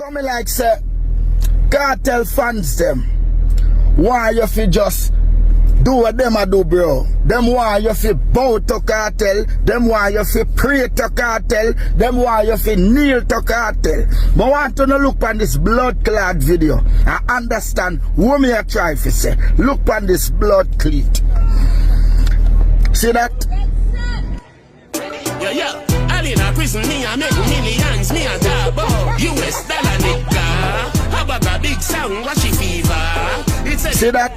coming like say cartel fans them. Why you fi just do what them a do, bro? Them why you fi bow to cartel. Them why you fi pray to cartel. Them why you fi kneel to cartel. But I want to look on this blood clot video and understand what me a try to say. Look on this blood clot. See that? Yeah. All in a prison, me I make millions, me a double US dollar nigga. How about a big sound, watch it fever. See that?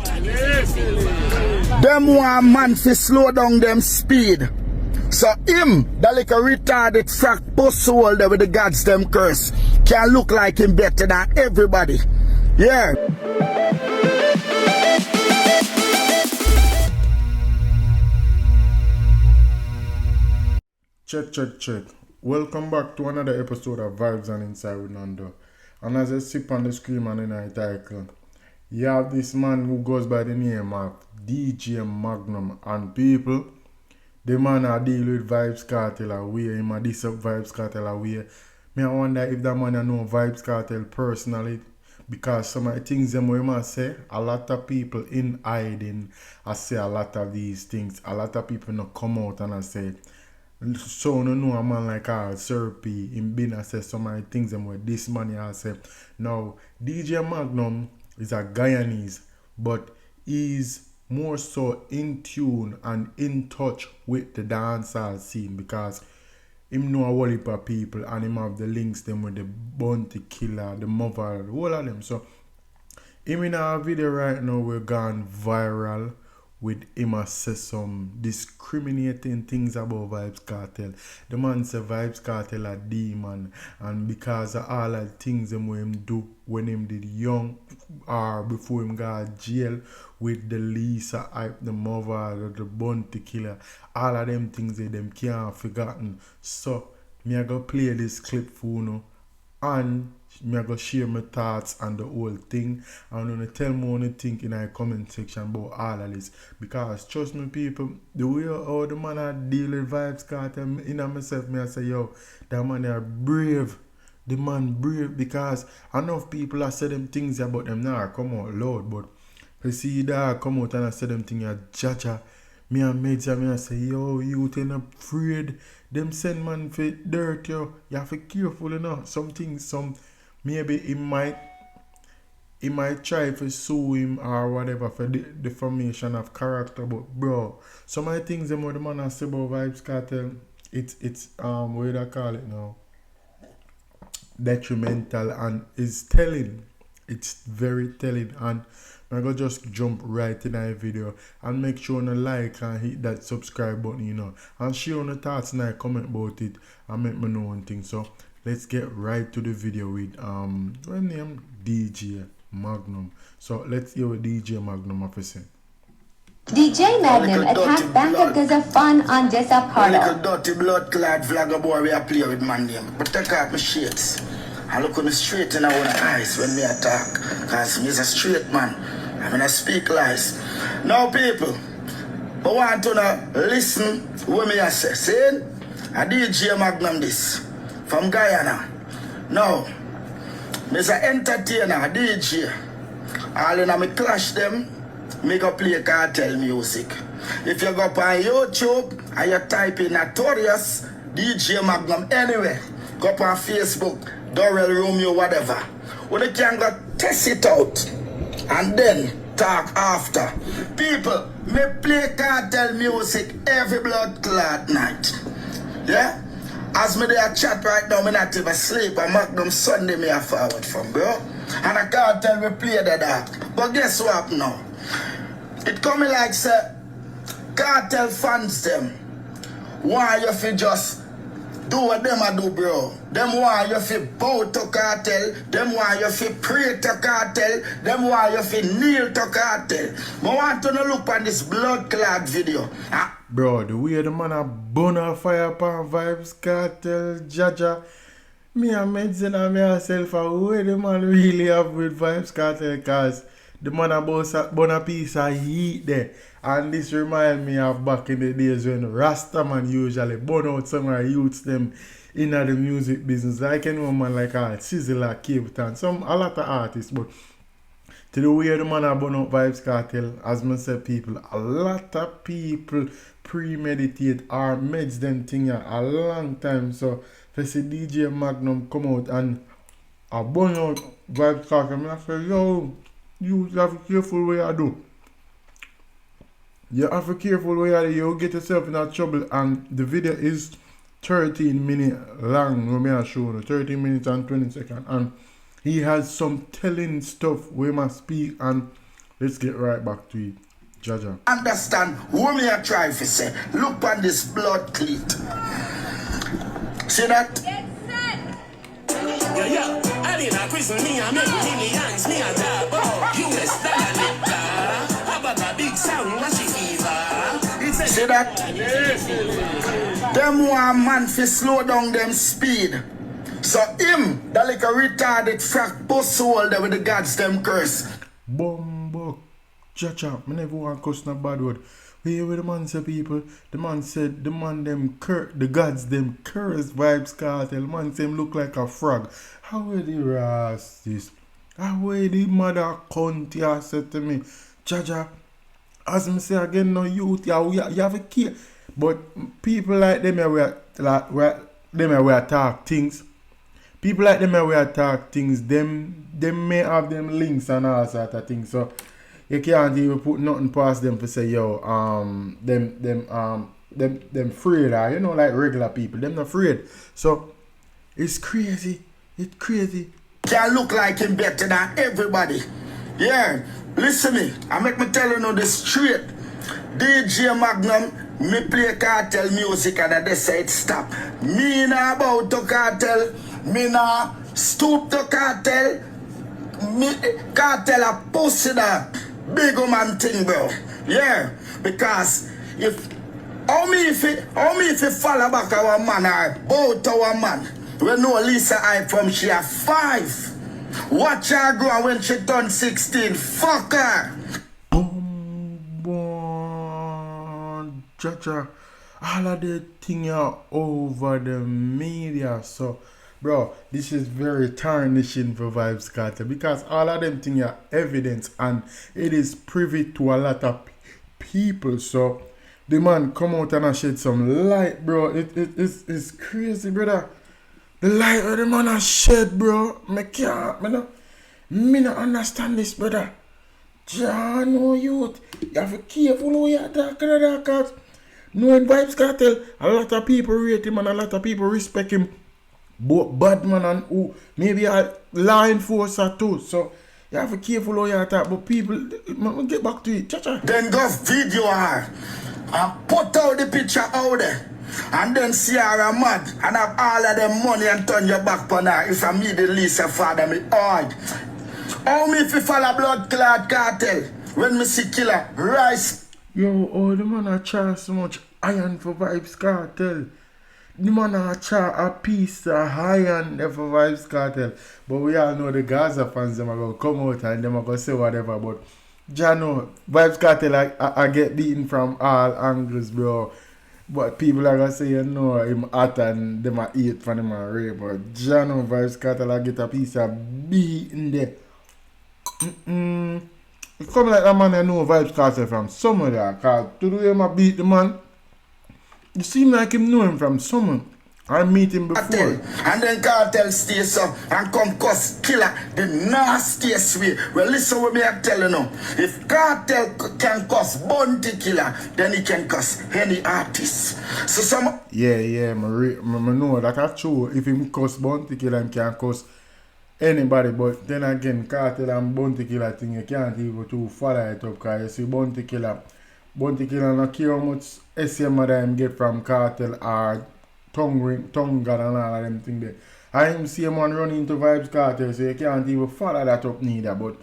Them want man to slow down them speed. So him, the little retarded frack post holder with the gods them curse, can look like him better than everybody. Yeah. Check. Welcome back to another episode of Vibes and Inside with Nando. And as I sip on the screen and in the title, you have this man who goes by the name of DJ Magnum. And people, the man I deal with Vybz Kartel away, him a this up Vybz Kartel away. Me I wonder if that man I know Vybz Kartel personally. Because some of the things them we must say, a lot of people in hiding, I say a lot of these things. A lot of people not come out and I say, so no know a man like Sir P in been I say some of the things them where this man I say. Now DJ Magnum is a Guyanese, but he's more so in tune and in touch with the dancehall scene because him know a whole heap of people and him have the links them with the Bounty Killer, the Mavado, all of them. So him in our video right now we're gone viral with him a say some discriminating things about Vybz Kartel. The man say Vybz Kartel a demon, and because of all the things him when him do when him did young or before him got jail with the Lisa hype, the mother, the Bounty Killer, all of them things that them can't forgotten. So me I go play this clip for you know, and me I go share my thoughts on the whole thing. I'm gonna tell me what you think in the comment section about all of this. Because trust me people, the way how the man I deal with Vybz Kartel in myself, me I say yo, that man are brave. The man brave because enough people are say them things about them now come out loud, but you see that come out and I say them things a jaja. Me and mates and me I say yo, you ain't afraid. Them send man for dirt yo. You have to be careful enough. Some things maybe he might try to sue him or whatever for defamation of character, but bro, some of the things them what the man has say about Vybz Kartel, it's what do I call it now? Detrimental and is telling. It's very telling, and I'm gonna just jump right in that video and make sure you like and hit that subscribe button, you know, and share your thoughts and comment about it and make me know one thing. So let's get right to the video with what name? DJ Magnum. So let's hear what DJ Magnum have to say. DJ Magnum attacked Bangkok as a fun on Dancehall Cartel. Little dirty blood clad flag boy we a play with man name. But take out my shades. I look on the straight in our eyes when me attack. Cause me's a straight man. I'm gonna speak lies. Now people, I want to listen what me I say. See? A DJ Magnum this. From Guyana. Now, me's a entertainer, a DJ. All in a me clash them, me go play cartel music. If you go up on YouTube and you type in Notorious DJ Magnum anyway, go up on Facebook, Dorel Romeo, whatever. When you can go test it out and then talk after. People, me play cartel music every blood clot night. Yeah? As me there chat right now, me not even sleep. And Magnum Sunday me a forward from, bro. And I can't tell me play the dark. But guess what now? It coming like say, cartel fans them. Why you fi just do what them a do, bro? Them why you fi bow to cartel. Them why you fi pray to cartel. Them why you fi kneel to cartel. I want to look on this blood clot video. Bro, the way the man a burn a fire upon Vybz Kartel, jaja. Me and medicine and myself a way the man really have with Vybz Kartel cause the man a burn a piece of heat there. And this remind me of back in the days when Rasta man usually burn out some of the youths them in the music business. Like any man like Sizzle or Cape Town. A lot of artists, but to the way the man have burn up Vybz Kartel, as I said, people, a lot of people premeditate or meds them thing a long time. So if I see DJ Magnum come out and I burn out Vybz Kartel, I say, yo, you have to be careful what you do. You have to be careful what you do. You get yourself in that trouble. And the video is 13 minutes long. Let me show you. 13 minutes and 20 seconds. And he has some telling stuff we must speak, and let's get right back to it. Jaja. Understand who me a try to say. Look on this blood cleat. See that? Yeah. I in a prison, me I make millions, me a double. US dollar nigga. How about a big sound, what she fever? See that? Them want man to slow down them speed. So him, that like a retarded frack bus holder with the gods them curse. Bumbo, Chacha, I never want to cuss no bad word. We hear what the man say, people. The man said the man them the gods them curse Vybz Kartel. The man say him look like a frog. How will the ras this? How will the mother cunt said to me, Chacha, as me say again, no youth, you have a key. But people like them we talk things. People like them we attack things, them may have them links and all sort of things. So you can't even put nothing past them to say, yo, them afraid, you know, like regular people, them not afraid. So it's crazy. It's crazy. Can't look like him better than everybody. Yeah, listen me. I make me tell you the straight. DJ Magnum, me play cartel music and they say it stop. Me not about to cartel. Me nah stoop to cartel. Me cartel a pussy that big man thing, bro. Yeah, because if if you follow back our man or both our man, we know Lisa I from she a 5. Watch her grow when she turn 16. Fuck her. Chacha, all of the thing are over the media, so bro, this is very tarnishing for Vybz Kartel because all of them things are evidence and it is privy to a lot of people. So the man come out and shed some light, bro. It's crazy, brother. The light of the man has shed, bro. Me not understand this, brother. John, no youth. You have to be careful who you talk about because knowing Vybz Kartel, a lot of people rate him and a lot of people respect him. Both bad man and who maybe a law enforcer too. So you have to be careful how you talk. But people, get back to it. Cha-cha. Then go video her and put out the picture out there. And then see her mad and have all of them money and turn your back on her. If I meet the Lisa father, me hard. How me if you follow blood clot cartel when me see killer rice. Yo, oh the man a charge so much iron for Vybz Kartel. The man a charge a piece of iron there for Vybz Kartel. But we all know the Gaza fans them are gonna come out and them are gonna say whatever. But Jano, Vybz Kartel I get beaten from all angles, bro. But people are gonna say, you know, him hot and them a eat from him and rape. But Jano, Vybz Kartel I get a piece of beating there. It come like that man I know Vybz Kartel from somewhere, cause to the way him a beat the man, it seem like him know him from somewhere. I meet him before. Cartel. And then cartel stays up and come cuss killer the nastiest way. Well, listen what me I tell you now. If cartel can cuss Bounty Killer, then he can cuss any artist. So some Yeah, I know that that's true. If him cuss Bounty Killer, he can cuss anybody. But then again, cartel and Bounty Killer thing, you can't even to follow it up because you see Bounty Killer not care how much SM that him get from cartel or tongue god and all of them things there. I him see a man run into Vybz Kartel, so you can't even follow that up neither. But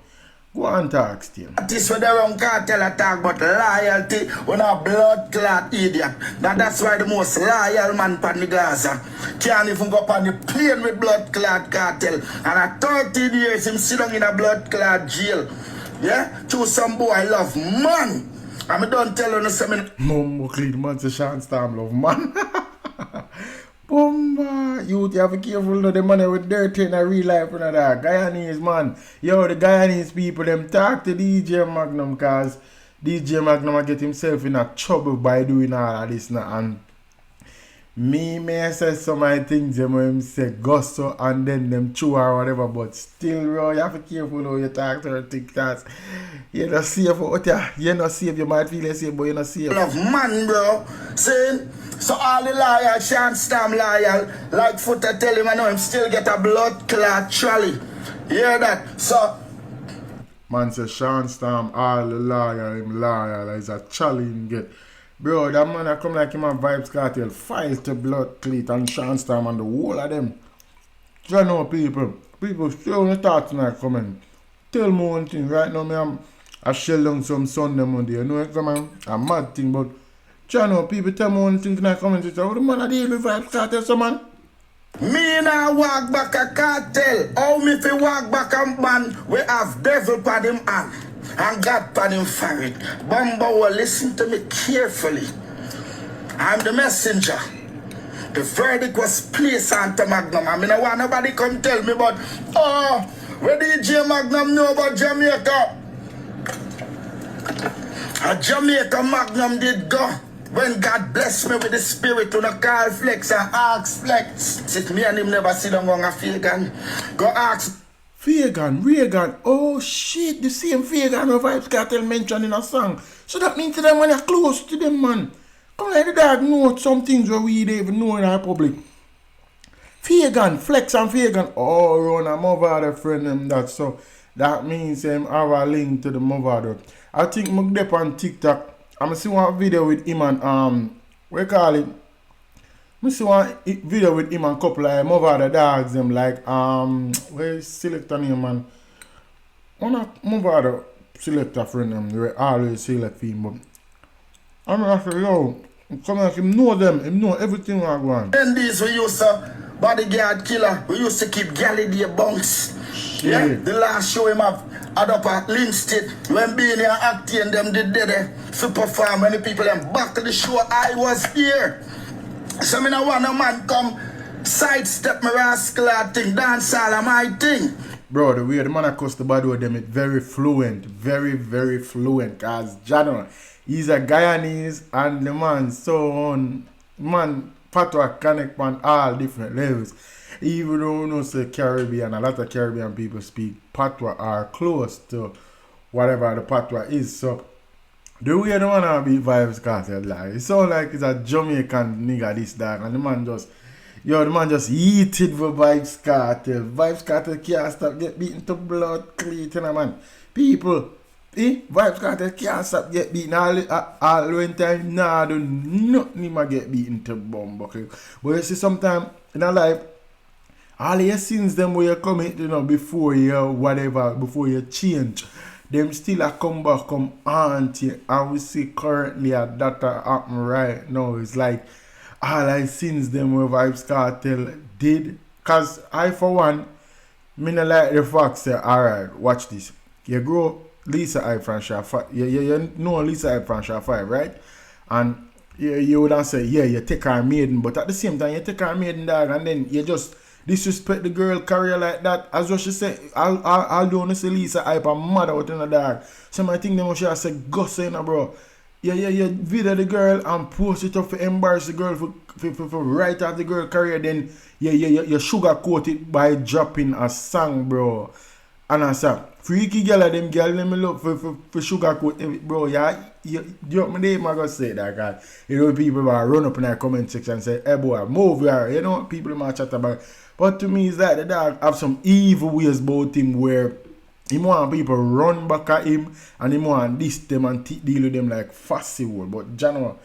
go and talk still. This when they run cartel attack but loyalty when a blood clot idiot. That's why the most loyal man pan the Gaza can't even go on the plane with blood clot cartel. And at 13 years him sit down in a blood clot jail. Yeah? To some boy love man. I'm don't tell you no something. Mumbo clean man say Sean Storm love man. Bomba, Youth, you have to be careful of the money with dirty in a real life, that. Guyanese, man. Yo, the Guyanese people, them talk to DJ Magnum, cause DJ Magnum get himself in a trouble by doing all of this now. And me may say some of the things them when him say gusto and then them chew or whatever, but still, bro, you have to be careful how you talk to her because you're not safe out there. You're not safe, you might feel safe, but you're not safe. Love man, bro. Saying, so all the loyal, Sean Stam loyal, like Footer tell him I know him still get a blood clot trolley. You hear that? So man say Sean Stam, all the loyal, him loyal, is a challenge get. Bro, that man I come like him and VYBZ KARTEL, file to blood cleat and Sean Stam and the whole of them. You know people still on the thought tonight coming. Tell me one thing, right now I shell down some Sunday Monday, you know it come on, a mad thing, but you know people tell me one thing tonight coming to say, oh the man I deal with VYBZ KARTEL, so man. me now walk back a cartel. How me fi walk back a man we have devil pan him hand and God pan him forehead. Bamba will listen to me carefully. I'm the messenger. The verdict was placed onto Magnum. I mean, I want nobody come tell me about, oh, where DJ Magnum know about Jamaica? A Jamaica Magnum did go. When God blessed me with the spirit to call Flex and ask Flex. Sit me and him never sit down on a Fagan. Go ask. Fagan, Reagan, oh shit, the same Fagan of VYBZ KARTEL mentioned in a song. So that means to them when you're close to them, man. Come like the dog know some things where we don't even know in our public. Fagan, Flex and Fagan, all around a Mavado friend them that. So that means have a link to the Mavado. I think Mugdep on TikTok. I'm see one video with him and we call it. I see one video with him and couple of Mavado dogs them like where selector name man. One of Mavado selector friend them they always select him, but I'm gonna say yo, come like him know them, him know everything I go on. Then these we used to bodyguard killer. We used to keep Galley bunks. Yeah, the last show him have had up at Linstead. When being here acting them did there to perform when the people them back to the show I was here. So me no want a man come sidestep my rascal thing, dancehall my thing. Bro, the way the man across the body with them, it's very fluent, very fluent. Cause Jano, he's a Guyanese and the man so on man patois connect on all different levels. Even though we know say Caribbean, a lot of Caribbean people speak patois are close to whatever the patois is. So the way the man be VYBZ KARTEL like it sound like it's a Jamaican nigga this dog and the man just eat it for VYBZ KARTEL. VYBZ KARTEL can't stop get beaten to blood cleat, you know, man. People, VYBZ KARTEL can't stop get beaten all when time nah do nothing him get beaten to bomb buckle. But you see sometimes in our life, all your sins them where you commit, you know, before you whatever, before you change, them still a come back, come haunt you. And we see currently that happen right now. It's like all I sins them where VYBZ KARTEL did. Cause I for one, me not like the fact say, alright, watch this. You grow Lisa I from Shaw 5. You know Lisa I from Shaw 5, right? And you would have say, yeah, you take her maiden, but at the same time you take her maiden dog and then you just disrespect the girl career like that. As what she said, I'll do honestly Lisa hype and mad out in the dog. So I think they must have said gossip, you know, bro. You video the girl and post it up for embarrass the girl for right out the girl career, then you sugarcoat it by dropping a song, bro. And I said, freaky girl of them girl them love for sugarcoat it, bro. You my name I gonna say that guy. You know people will run up in the comment section and say, hey boy, move here. You know people might chat about. But to me, it's like the dog have some evil ways about him where he want people run back at him and he want this them and deal with them like fussy word. But Jano,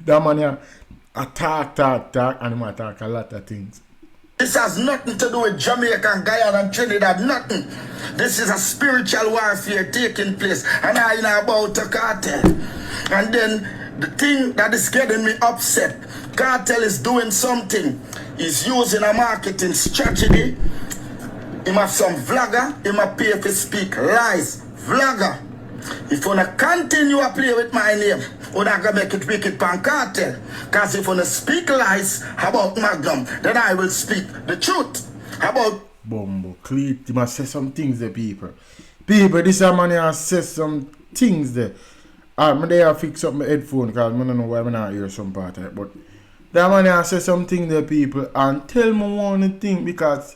that man here, talk and he might talk a lot of things. This has nothing to do with Jamaica, Guyana and Trinidad, nothing. This is a spiritual warfare taking place and I know about a cartel. And then the thing that is getting me upset, Cartel is doing something. He's using a marketing strategy. He have some vlogger, he might pay to speak lies. Vlogger. if you wanna continue to play with my name, you're not gonna make it wicked pan cartel. Cause if you wanna speak lies about Magnum, then I will speak the truth about Bumbo, Cleat, you must say some things there, people. People, this man here says some things there. I'm there to fix up my headphone because I don't know why I'm not hear some part of it. But that man here says some things there, people, and tell me one thing because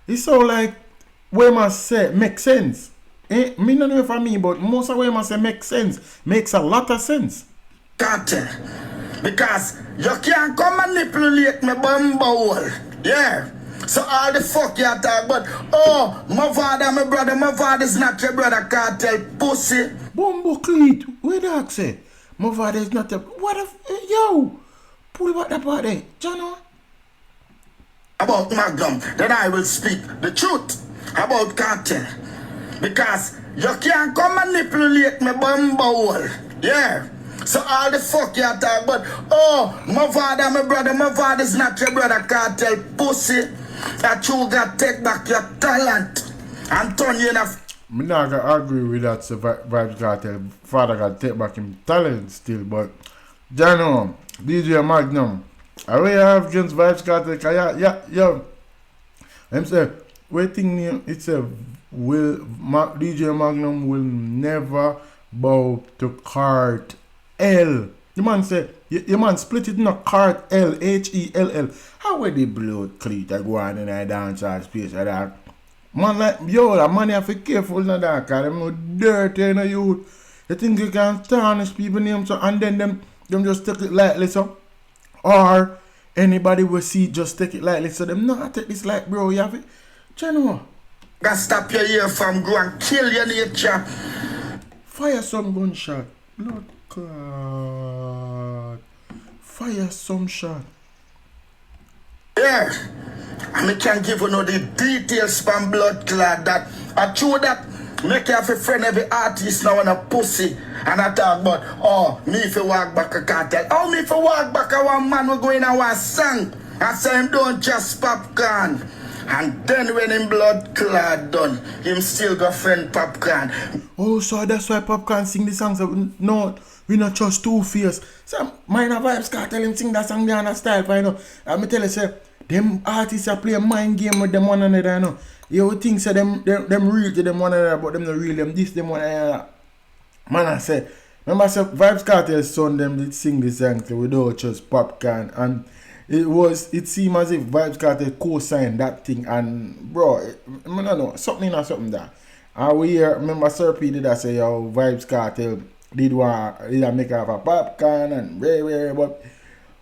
it's so like what I say makes sense. Me not know for me, but most of what I say makes sense. Makes a lot of sense. cartel. Because you can't come manipulate me bumble. Yeah. So all the fuck you talk about, oh, Mavado, my brother, Mavado is not your brother, cartel, pussy. Bumbo Cleat, where that say? Mavado is not your... What the... Yo! Pull back that part there. Jono? About Magnum, then I will speak the truth about cartel. Because you can't come manipulate me bumble. Yeah. So all the fuck you talk about, oh, Mavado, my brother, Mavado is not your brother, cartel, pussy. That you got take back your talent and turn you in a... I'm not gonna agree with that, so VYBZ KARTEL. Father got take back him talent still, but Jano, DJ Magnum, I really have just VYBZ KARTEL, yeah. I'm saying, waiting, it's a DJ Magnum will never bow to cartel. The man said, your man split it in a cartel, H-E-L-L. How would the blood Cleat go on in a dancehall space like that? Man, like, yo, that man have to be careful in that, because them no dirty in the youth. You think you can tarnish people's names, so, and then them just take it lightly, so. Or anybody will see just take it lightly, so them not take this like, bro, you have it. Channel. Gotta stop your ear from go and kill your nature. Fire some gunshot. Blood clot. Fire some shot. Yeah. And I can give you no the details from blood clot that I true that make you have a friend every artist now on a pussy. And I talk about, oh, me if you walk back a cartel. Oh, me if you walk back a one man we go in a one song. I say him don't just popcorn. And then when him blood clot done, him still got friend popcorn. Oh, so that's why Popcorn sing the songs. No, we not just two-face. So, mine a VYBZ KARTEL him sing that song there on a style, you know. And me tell you, say, them artists are play a mind game with them one another, you know. You think say them real to them one another, but them not real, them this, them one another. Man, I say, remember I said VYBZ KARTEL's son them did sing this song without just Popcorn, and it seemed as if VYBZ KARTEL co-signed that thing, and bro, I don't know, something or something there. And we hear, remember Sir P did that say, yo, VYBZ KARTEL did make have a Popcorn and rare, but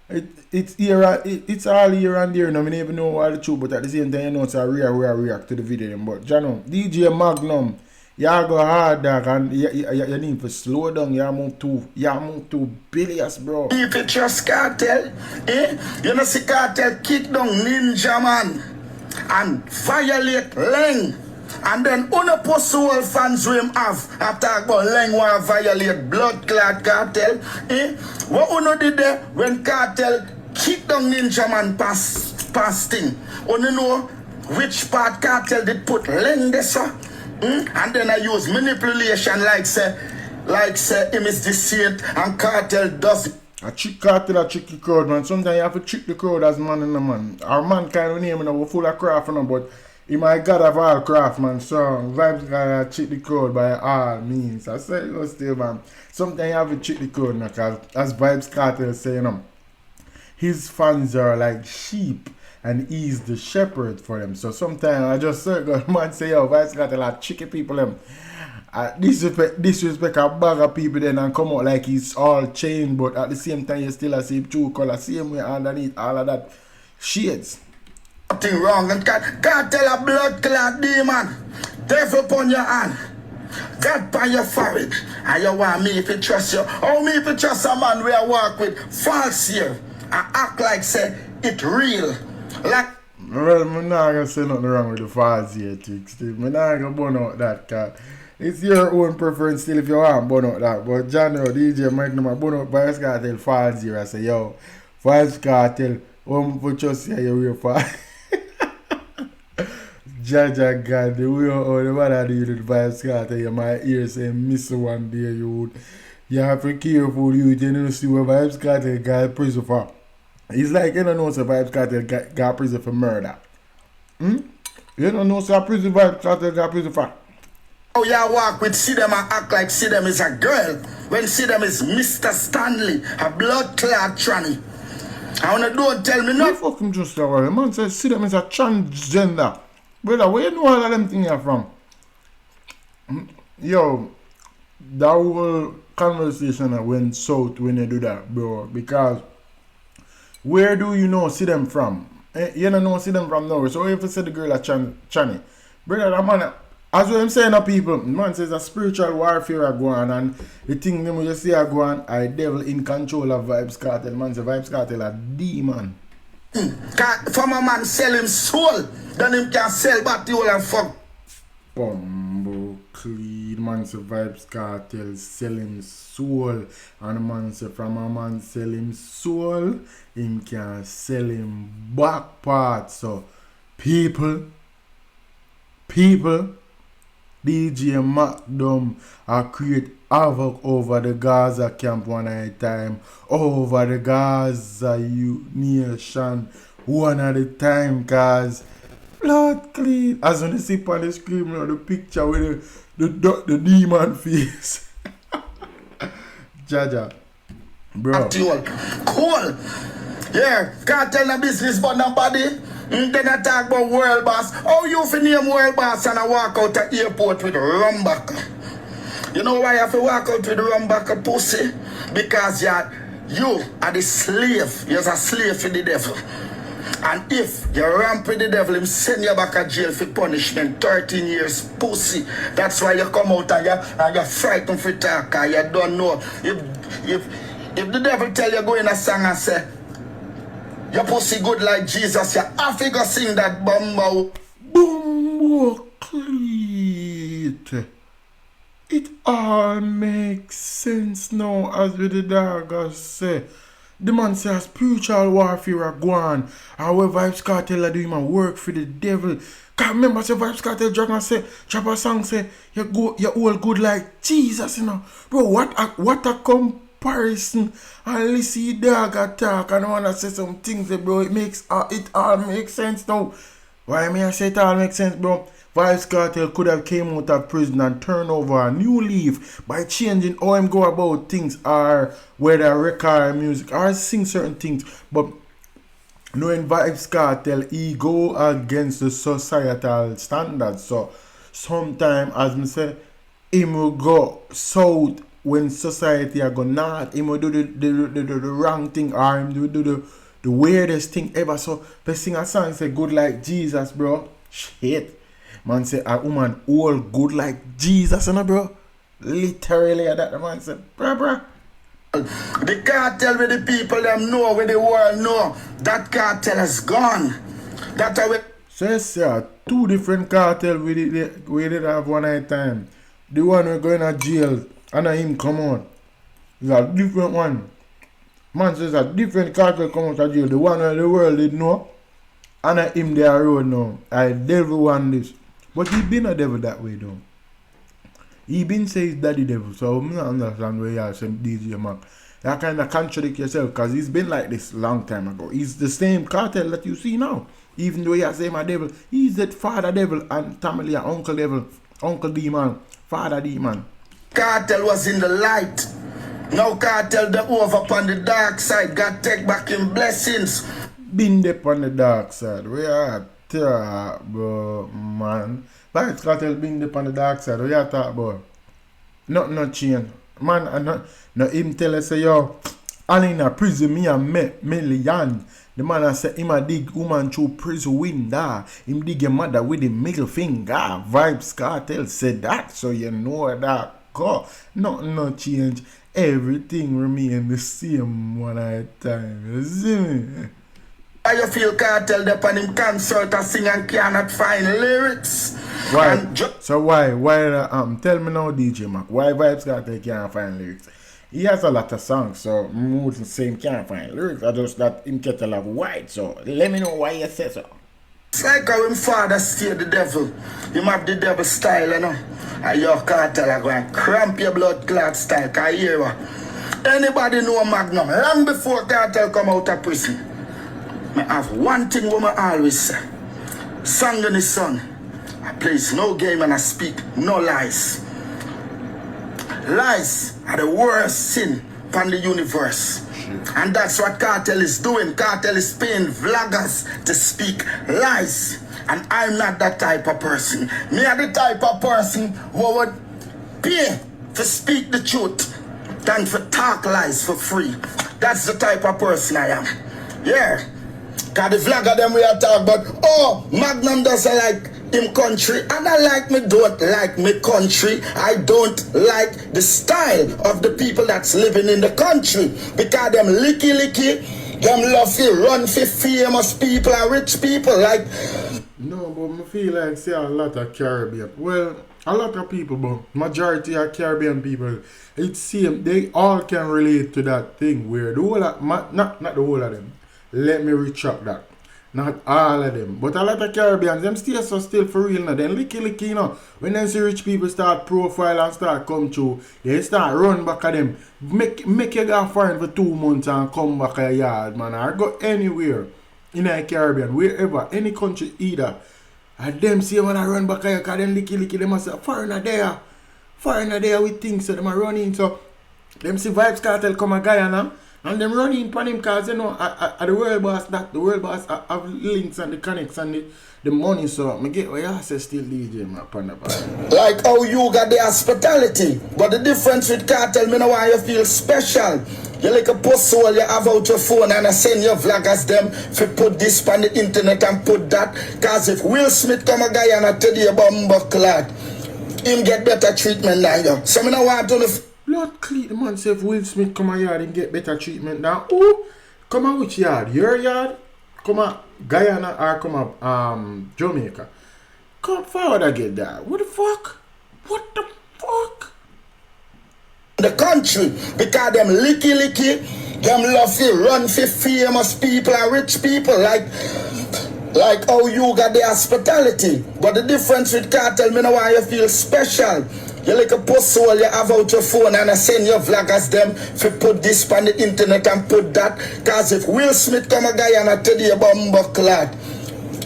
it's all here and there. No, I don't even know what the truth, but at the same time, you know, it's a react to the video. But Jano, DJ Magnum, you go hard, dog, and you need to slow down. You move too billions, bro. If you trust cartel, you know see cartel kick down Ninja Man and violate Leng. And then una possible fans we him have after about Leng want violate blood clot cartel. What uno did there when cartel kick down Ninja Man pass thing? Uno know which part cartel did put Leng there, sir? And then I use manipulation like say him is the saint and cartel does it. A trick cartel, a trick the crowd, man. Sometimes you have to trick the crowd as man in the man. Our man kind of name, you know, we're full of craft, you know, but he might God of all craft, man. So VYBZ gotta trick the crowd by all means. I say, you still, man. Sometimes you have to trick the crowd, you know, because as VYBZ KARTEL say, you know, his fans are like sheep and he's the shepherd for them. So sometimes I just circle, man, say, yo, VYBZ KARTEL are tricky people, them. Disrespect a bag of people then and come out like he's all chained, but at the same time you still a same true color, same way underneath all of that shades. Nothing wrong and cartel a blood clot demon. Devil upon your hand. God by your forehead. And you want me if you trust you. Oh, me if you trust a man we I work with false here. I act like say it real. Like well, I'm not gonna say nothing wrong with the false here thing still. I'm not gonna burn out that car. It's your own preference still if you want burn out that. But Jano, DJ Magnum, I burn out VYBZ KARTEL false here. I say, yo, VYBZ KARTEL, for trust you, you're real false. Jaja God, the way how the what I do with Vibes Cartel, you my ears say miss one day you have to be careful you don't see what Vibes Cartel got prison for. It's like you don't know so Vibes Cartel got prison for murder. You don't know so prison Vibes Cartel got prison for. Oh, you walk with see them and act like see them is a girl. When see them is Mr. Stanley, a blood clot tranny. I wanna don't tell me No nothing. fucking just that way. Man says see them as a transgender. Brother, where you know all of them things are from? Yo, that whole conversation went south when you do that, bro. Because where do you know see them from? You don't know see them from nowhere. So if you say the girl a Channy, brother, that man, as what I'm saying to people, man says a spiritual warfare are going on, and the thing them just say are going on, I devil in control of Vibes Cartel. Man say Vibes Cartel a demon. From a man sell him soul, then him can sell back the whole and fuck. Bumbo clean, man say Vibes Cartel sell him soul, and man say from a man sell him soul, him can sell him back part. So people, DJ MAGNUM create havoc over the Gaza camp one at a time, over the Gaza nation one at a time, cause blood clean. As when you see on the screen, you know, the picture with the demon face. Jaja, bro. Cool. Yeah, can't tell the business but nobody. Then I talk about world boss. How you fi name world boss and I walk out the airport with a rumbacker? You know why I have to walk out with a rumbacker pussy? Because you are the slave. You're a slave for the devil. And if you ramp with the devil, him send you back to jail for punishment, 13 years pussy. That's why you come out and you're frightened for talk and you don't know. If the devil tell you go in a song and say, your pussy good like Jesus, you have to go sing that bumbo. Bumbo cleat. It all makes sense now, as with the dog say. The man says spiritual warfare are going. And where Vibes Cartel are doing my work for the devil. Cause remember say Vibes Cartel drop a song say you're all good like Jesus, you know. Bro, what a comparison. And listen dog attack and I wanna say some things, bro. It all makes sense now. Why may I say it all makes sense, bro? Vibes Cartel could have came out of prison and turned over a new leaf by changing how him go about things, or whether record music or sing certain things. But knowing Vibes Cartel, he go against the societal standards. So sometimes, as me say, him will go south when society are go north. Him will do the wrong thing, or him do the weirdest thing ever. So they sing a song say good like Jesus, bro. Shit. Man say a woman all good like Jesus, you know, bro. Literally that the man said, bruh. The cartel with the people them know, with the world know, that cartel is gone. That I will. So yes, yeah, two different cartel we did have one at a time. The one we're going to jail and him come out. It's a different one. Man says a different cartel come out of jail. The one where the world did know. And him there road now. I devil want this. But he been a devil that way though. He been say his daddy devil. So I don't understand where you are saying DJ Mac. You kind of contradict yourself because he's been like this long time ago. He's the same cartel that you see now. Even though you say my devil, he's that father devil and family and uncle devil. Uncle demon, father demon. Cartel was in the light. Now cartel the over upon the dark side. God take back him blessings. Been there on the dark side. We are bro, man. Vibes Cartel been there on the dark side. What you talk about? Nothing no change. Man, no him tell us say yo, all in a prison me a million. The man a say him a dig woman through prison window. Him dig your mother with the middle finger. Vibes Cartel said that, so you know that go. Nothing no change. Everything remain the same one at a time. You see me? Why you feel cartel up on him concert and sing and cannot find lyrics? Why? So why tell me now, DJ Mac, why Vibes Cartel can't find lyrics? He has a lot of songs, so I wouldn't say him can't find lyrics. I just that him catalog wide, so let me know why you say so. It's like how him father steer the devil. Him have the devil style, you know. And your cartel are going to cramp your blood clot style. Can you hear what? Anybody know Magnum? Long before cartel come out of prison, I have one thing woman always say. Song in the sun. I plays no game and I speak no lies. Lies are the worst sin from the universe. And that's what cartel is doing. Cartel is paying vloggers to speak lies. And I'm not that type of person. Me are the type of person who would pay to speak the truth than for talk lies for free. That's the type of person I am. Yeah. Cause the vlogger them we are talking about, oh, Magnum doesn't like him country. And I like me don't like me country. I don't like the style of the people that's living in the country. Because them licky, them love to run for famous people and rich people. Like, no, but I feel like see a lot of Caribbean. Well, a lot of people, but majority of Caribbean people, it's same. They all can relate to that thing where the whole of, not the whole of them. Let me retract that. Not all of them. But a lot of Caribbeans, them stay so still for real now. Then licky, you know. When them see rich people start profile and start come through, they start run back at them. Make you go foreign for 2 months and come back a yard, man. Or go anywhere in the Caribbean, wherever, any country either. And them see when I run back here, because them licky, them say, foreigner there with things, so them are running. So, them see VYBZ Kartel come a Guyana, and them running for him, because, you know, the world boss, the world boss have links and the connects and the money, so I get what you say still DJ, my partner. Like how you got the hospitality, but the difference with Kartel, me know why you feel special. You like a post soul you have out your phone and I send your vloggers them to put this on the internet and put that. Cause if Will Smith come a guy and I tell you about Mbocklad, him get better treatment than you. So me no want to Lord Cleat, the man say if Will Smith come a yard and get better treatment than who? Come a which yard? Your yard? Come a Guyana or come a Jamaica? Come forward and get that. What the fuck? What the fuck? The country, because them licky, them love to run for famous people and rich people, like how you got the hospitality. But the difference with Kartel, me know why you feel special. You like a post soul you have out your phone and I send your vloggers them to put this on the internet and put that. Cause if Will Smith come a guy and I tell you about Mbocklad,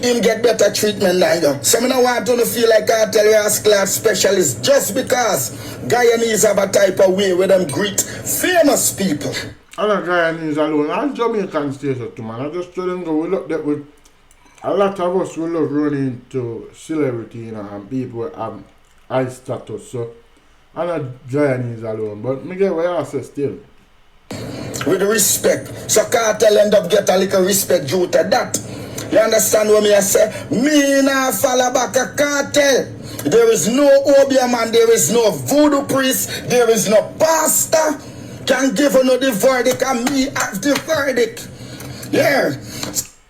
him get better treatment than you. So I don't want to feel like I tell you as class specialist just because Guyanese have a type of way where them greet famous people. I like Guyanese alone. And Jamaicans stay so too, man. I just tell them go, we look that with a lot of us we love running into celebrity, you know, and people have high status. So I'm not Guyanese alone. But me get what I say still. With respect. So Kartel end up get a little respect due to that. You understand what me I say? Me nah follow back a Kartel. There is no Obia man, there is no voodoo priest, there is no pastor can give you the verdict and me have the verdict. Yeah.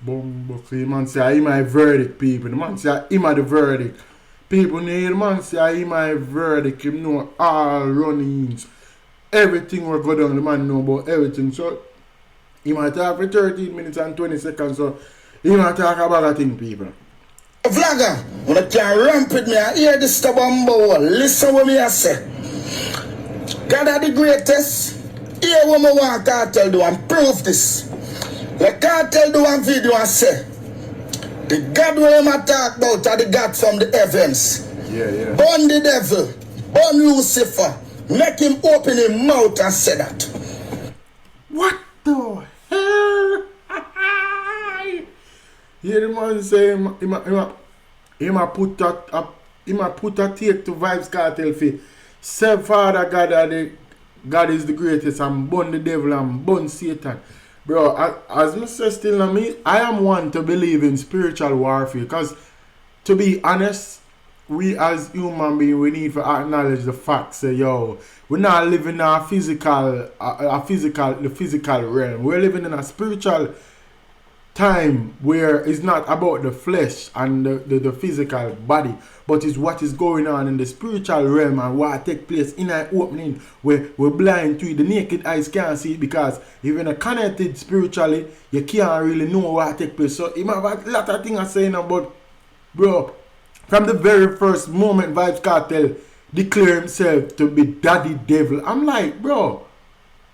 Bumbo, see, man say I my verdict, people. The man say I my the verdict. People need the man say I my verdict. Him know all runnings. Everything will go down, the man know about everything. So he might talk for 13 minutes and 20 seconds. So you want to talk about a thing, people. Vlogger, when I can ramp with me, I hear this bumbo. Listen what me I say. God are the greatest. Hear what me want Kartel do and prove this. The Kartel do one video and say, the God where I talk about are the God from the heavens. Yeah. Burn the devil, burn Lucifer, make him open his mouth and say that. What the hell? Yeah, the man say he put a take to VYBZ Kartel for say Father God is the greatest and burn the devil and burn Satan. Bro, as I say still on me, I am one to believe in spiritual warfare because to be honest, we as human beings we need to acknowledge the fact say yo, we're not living in the physical realm. We're living in a spiritual time where it's not about the flesh and the physical body, but it's what is going on in the spiritual realm and what take place in an opening where we're blind to it. The naked eyes can't see it, because if you're not connected spiritually, you can't really know what take place. So you have a lot of things I'm saying about, bro, from the very first moment VYBZ KARTEL declare himself to be Daddy Devil. I'm like, bro,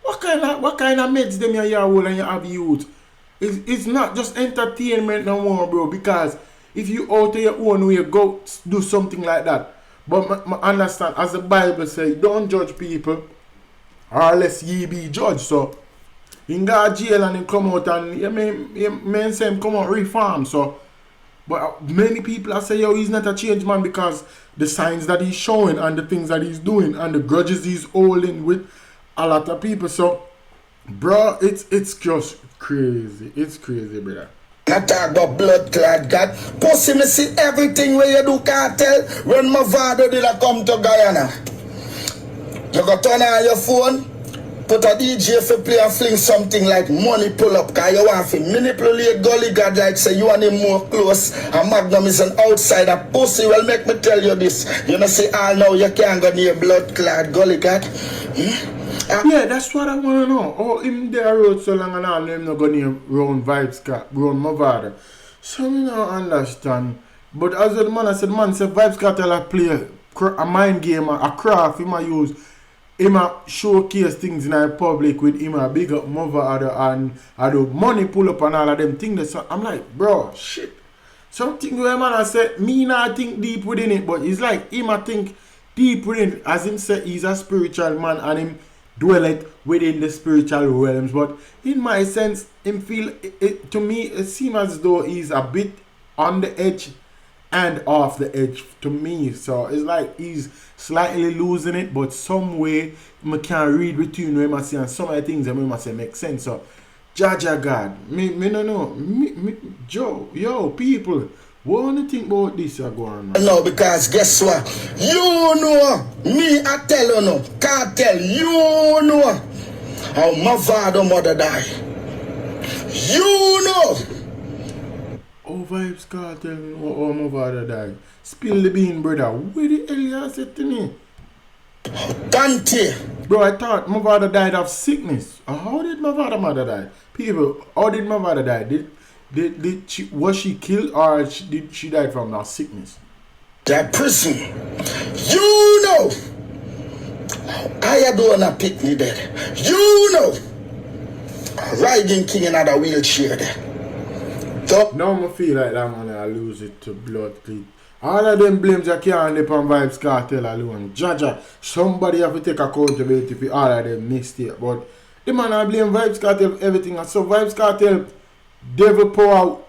what kind of meds them you hold and you have youth? It's not just entertainment no more, bro, because if you out of your own way go do something like that. But I understand, as the Bible says, don't judge people or lest ye be judged. So in go jail and him come out and men say him come out reform. So but many people are saying, yo, he's not a change man because the signs that he's showing and the things that he's doing and the grudges he's holding with a lot of people. So bro, it's just crazy. It's crazy, brother. I talk about blood clot God. Pussy, me see everything where you do cartel. When Mavado did I come to Guyana, you go turn on your phone, put a DJ for play and fling something like money pull up, cause you want to manipulate gully God like say you and him more close. And Magnum is an outsider. Pussy, well make me tell you this. You know say all now you can't go near blood clot gully God. Yeah, that's what I want to know. Oh, him there road so long and all, him not going to round VYBZ round Mavado. So me don't understand. But as the man said VYBZ KARTEL play a mind game, a craft, him a use, him a showcase things in the public with him a big up Mavado and I do money pull up and all of them things. So I'm like, bro, shit. Something where man I said, me not think deep within it, but it's like him I think deep within it. As him say, he's a spiritual man and him dwell it within the spiritual realms, but in my sense, him feel it to me it seems as though he's a bit on the edge and off the edge to me. So it's like he's slightly losing it, but some way I can read between him and see, and some of the things that we must say make sense. So Jaja God, me no know, Joe, yo people. What do you think about this going on? No, because guess what? You know, me I tell you no, cartel, you know how Mavado mother die. You know. Oh, VYBZ KARTEL know how Mavado die. Spill the bean, brother. Where the hell you said to me? Dante. Bro, I thought Mavado died of sickness. How did Mavado mother die? People, how did Mavado die? Was she killed or did she die from that sickness? That prison. You know. I don't wanna pick me dead. You know. Riding king in a wheelchair there. So, now I feel like that man I lose it to blood clean. All of them blames you can't dip on VYBZ KARTEL alone. Jaja, somebody have to take accountability for all of them mistakes. But the man I blame VYBZ KARTEL for everything. So VYBZ KARTEL devil power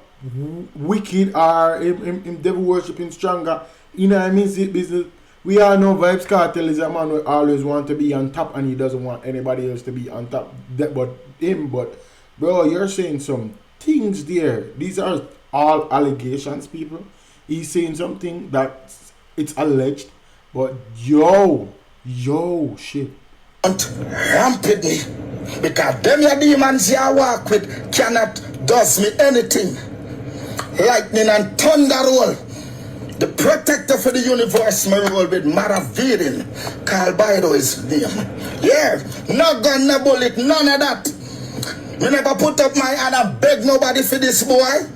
wicked or him devil worshipping stronger in our music business. We all know VYBZ KARTEL is a man who always want to be on top and he doesn't want anybody else to be on top but him. But bro, you're saying some things there. These are all allegations, people. He's saying something that it's alleged, but yo shit. Ramped me because them your demons you walk with cannot does me anything. Lightning and thunder roll. The protector for the universe may roll with Mavado. Mavado is name. Yeah, no gun, no bullet, none of that. We never put up my hand and beg nobody for this boy.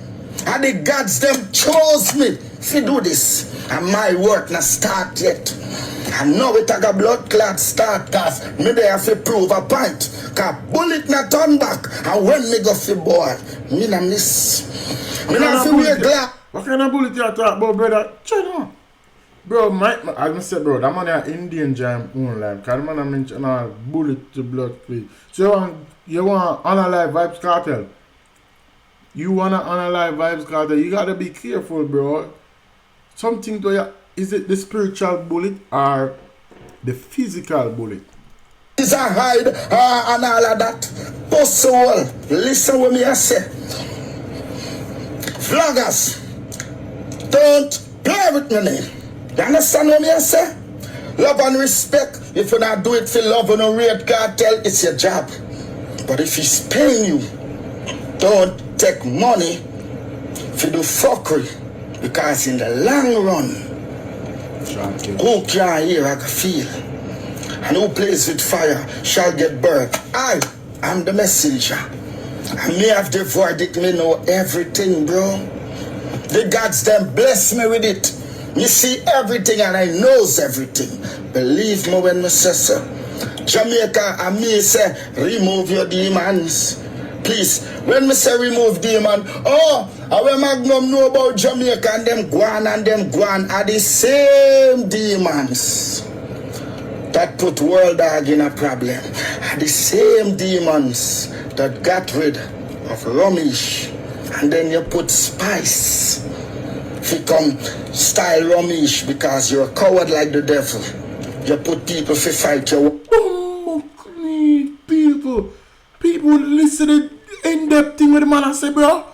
And the gods them chose me to do this. And my work not start yet. And now we take a blood clot start cause me they have to prove a point. Cause bullet not turn back. And when me go for boy, me not miss. Me not feel wear glass. What kind of bullet you talk about, brother? China. Bro, as I said, bro, that man is Indian jam own life. Cause the man I mention all bullet to blood free. So you want to analyze VYBZ KARTEL. You want to analyze VYBZ KARTEL. You got to be careful, bro. Something to you. Is it the spiritual bullet or the physical bullet? Is a hide and all of that. Possible. Listen what me I say. Vloggers, don't play with my name. You understand what me I say? Love and respect. If you not do it for love and a rate cartel, it's your job. But if he's paying you, don't take money for do fuckery. Because in the long run, who can hear I can feel. And who plays with fire shall get burnt. I am the messenger. And me have the verdict, me know everything, bro. The gods them bless me with it. Me see everything and I knows everything. Believe me when me say so. Jamaica and me say, remove your demons. Please, when me say remove demon, oh, our Magnum know about Jamaica and them Guan are the same demons that put World Dog in a problem. Are the same demons that got rid of Romish. And then you put Spice. If you come style Romish because you're a coward like the devil. You put people to fight your... Oh, people listen to in-depth thing with the man I say, bro.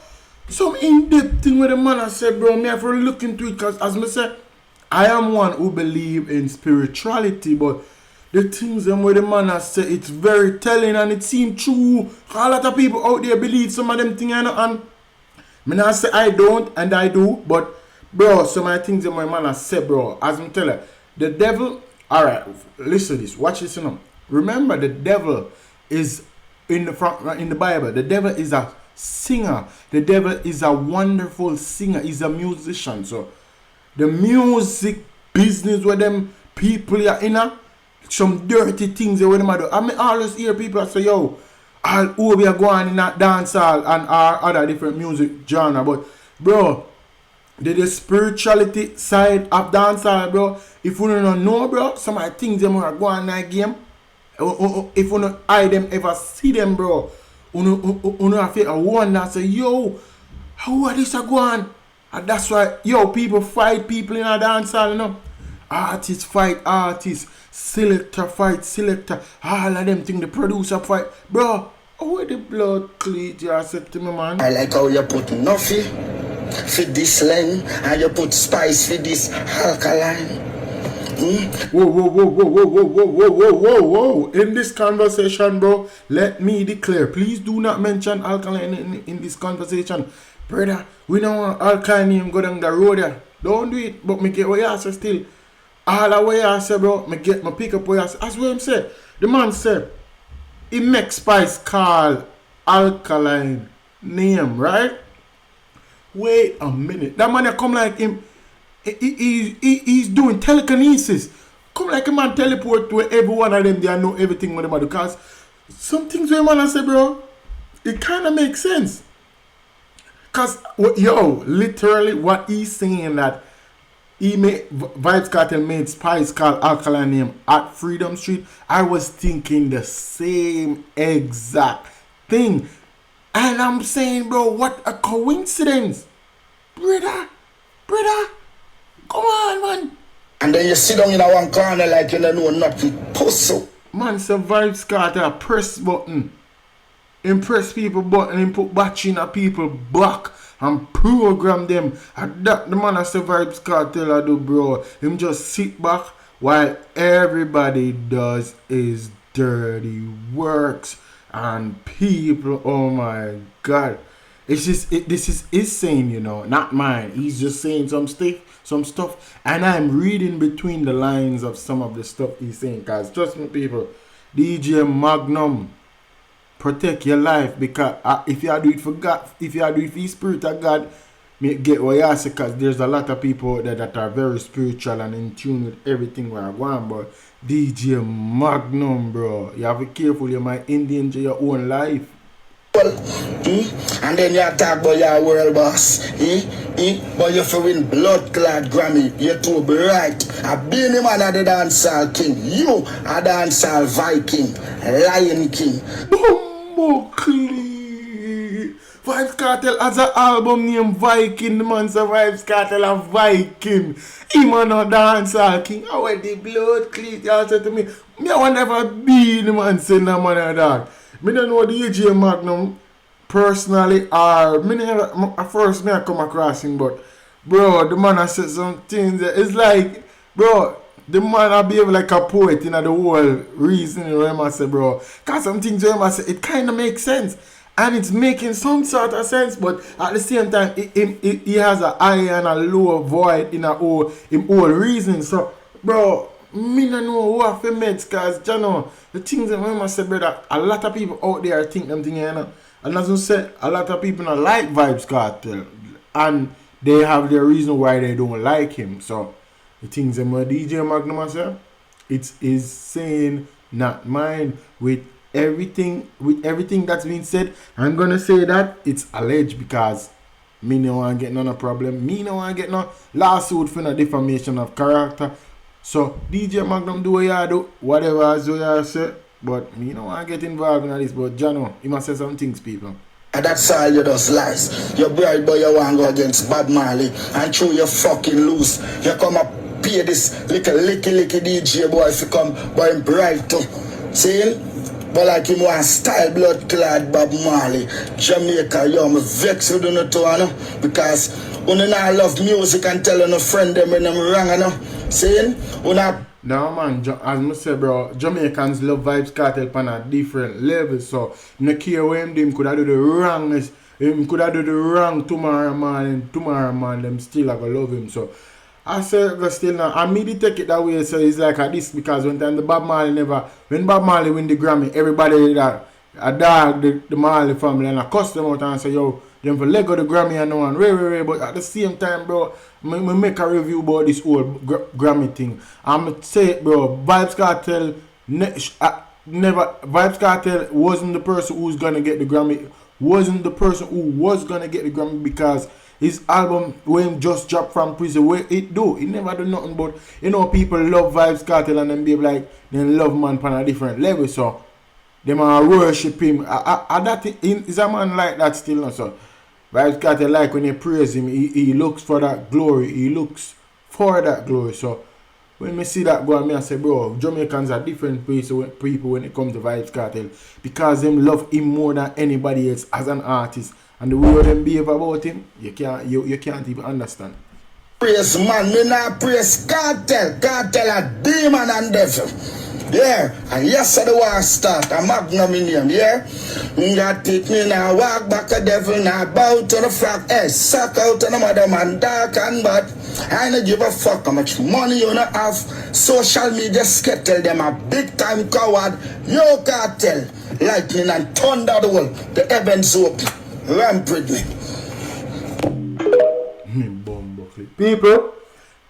Some in-depth thing with the man I say, bro. Me have to look into it because as I say, I am one who believe in spirituality, but the things them with the man I say, it's very telling and it seems true. A lot of people out there believe some of them things, you know, and me not say I don't and I do, but bro, some of the things that my man I say, bro, as I'm telling you, the devil, alright, listen to this, watch this, you know. Remember, the devil is in the Bible, the devil is a singer. The devil is a wonderful singer. He's a musician. So the music business where them people are in some dirty things where them do. I mean, always hear people say, yo, all over are going in a dancehall and other different music genre. But bro, the spirituality side of dancehall, bro, if you don't know, bro, some of the things them are going in that game. If you don't ever see them, bro, you have to wonder and say, yo, how are this going? And that's why, yo, people fight people in a dance hall, you know. Artists fight artists, selector fight selector, all of them things, the producer fight. Bro, how the blood cleat you said to me, man? I like how you put nothing for this lane and you put Spice for this Alkaline. Whoa. In this conversation, bro, let me declare, please do not mention Alkaline in this conversation. Brother, we don't want Alkaline name go down the road there. Don't do it, but me get what you say still. All the way I say, bro, me pick up what you say. That's what him said. The man said, he make Spice call Alkaline name, right? Wait a minute. That man come like him. He's doing telekinesis. Come like a man teleport to every one of them. They know everything what them do. Because some things when man I say, bro, it kind of makes sense. Because, yo, literally what he's saying that he made, VYBZ KARTEL made Spice called Alkaline name at Freedom Street. I was thinking the same exact thing. And I'm saying, bro, what a coincidence. Brother. Come on, man. And then you sit down in a one corner like you don't know nothing. Pussy. Man, so VYBZ KARTEL press button. Impress people button and put battery in a people back and program them. And that the man I say VYBZ KARTEL I do, bro. Him just sit back while everybody does is dirty works. And people, oh my God. It's just, this is his saying, you know, not mine. He's just saying some stuff. And I'm reading between the lines of some of the stuff he's saying. Because trust me, people, DJ Magnum, protect your life. Because if you do it for God, if you do it for the Spirit of God, me get what you say. Because there's a lot of people that are very spiritual and in tune with everything where I want. But DJ Magnum, bro, you have to be careful. You might endanger your own life. And then you talk about your world boss. But you for win blood clad Grammy. You're too bright. I've been the man of the dancehall king. You a dancehall Viking, Lion King. VYBZ KARTEL has an album named Viking. The man said VYBZ KARTEL a Viking. He man a dancehall king. How are the blood cleat? Y'all said to me, I want never be the man saying that man of that. Me don't know the DJ Magnum personally, or me never, first me I come across him, but bro, the man has said some things that it's like, bro, the man I behave like a poet in the whole reason, you know what I say, bro. Cause some things you know, say, it kind of makes sense. And it's making some sort of sense, but at the same time, he has a high and a low void in whole reason. So, bro, me no know what for meds, cause you know the things that I must say, brother. A lot of people out there think them things, you know. And as I said, a lot of people don't like Vybz Kartel, and they have their reason why they don't like him. So the things that my DJ Magnum say, it is saying not mine with everything that's been said. I'm gonna say that it's alleged because me no want get no problem. Me no want get no lawsuit for no defamation of character. So DJ Magnum do what you do, whatever as you say, but me no want get involved in this. But Jano, he must say some things, people. And that's all you just lies. You're bright boy, you want to go against Bob Marley, and through you fucking loose. You come up pay this little licky DJ boy if you come boy him bright too. See? But like him want style blood clad Bob Marley. Jamaica, yo, me vex with you too, no? Because when I love music and tell no friend them when I'm wrong, no? See? No man, as I say, bro, Jamaicans love Vybz Kartel on a different level. So no care where him could have do the wrongness. Him could have do the wrong tomorrow morning, them still have love him. So I say still now, I me take it that way. So it's like a this because when Bob Marley win the Grammy, everybody that a dog the Marley family and a custom out and say, yo, them for Lego the Grammy and no one, but at the same time, bro, me make a review about this whole Grammy thing. I'm say, bro, Vybz Kartel Vybz Kartel wasn't the person who's gonna get the Grammy. Wasn't the person who was gonna get the Grammy because his album when just dropped from prison, where it never do nothing but people love Vybz Kartel and then be like they love man on a different level. So they might worship him. That is a man like that still not so. Vybz Kartel like when they praise him, he looks for that glory. He looks for that glory. So when me see that go on, me I say, bro, Jamaicans are different people when it comes to Vybz Kartel because them love him more than anybody else as an artist. And the way them behave about him, you can't even understand. Praise man, me not praise Kartel. Kartel a demon and devil. Yeah, and yesterday war start, a Magnum in him, yeah? God take me now, walk back a devil, now bow to the flag, suck out to the mother man, dark and bad. I don't give a fuck how much money you don't have. Social media skettle them a big time coward. Yo Kartel, lightning and thunder the world, the heavens open, ramp with me. People,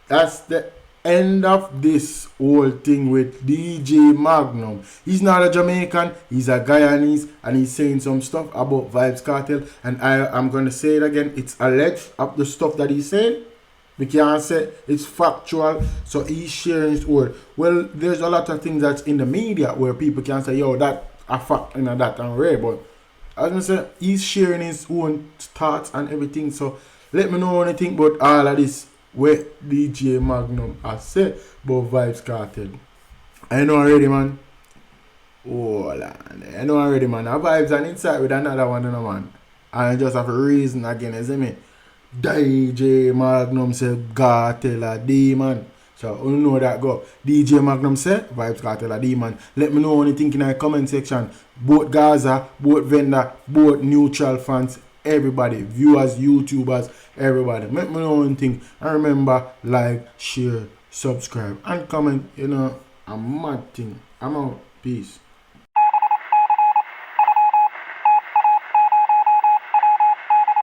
that's the end of this whole thing with DJ Magnum. He's not a Jamaican, he's a Guyanese, and he's saying some stuff about Vybz Kartel. And I'm gonna say it again, it's alleged of the stuff that he's saying. We can't say it's factual, so he's sharing his word. Well, there's a lot of things that's in the media where people can say, yo, that a fact and that and rare, but as I say, he's sharing his own thoughts and everything. So let me know anything about all of this where DJ Magnum has said about Vybz Kartel. I know already, man. Oh, I know already, man. A Vybz and inside with another one, you know, man. And I just have a reason again, you see me? DJ Magnum said Kartel a demon. So you know that go. DJ Magnum said Vybz Kartel a demon. Let me know anything in the comment section. Both Gaza, both vendor, both neutral fans, everybody, viewers, YouTubers, everybody. Let me know anything. And remember, like, share, subscribe, and comment. You know, a mad thing. I'm out. Peace.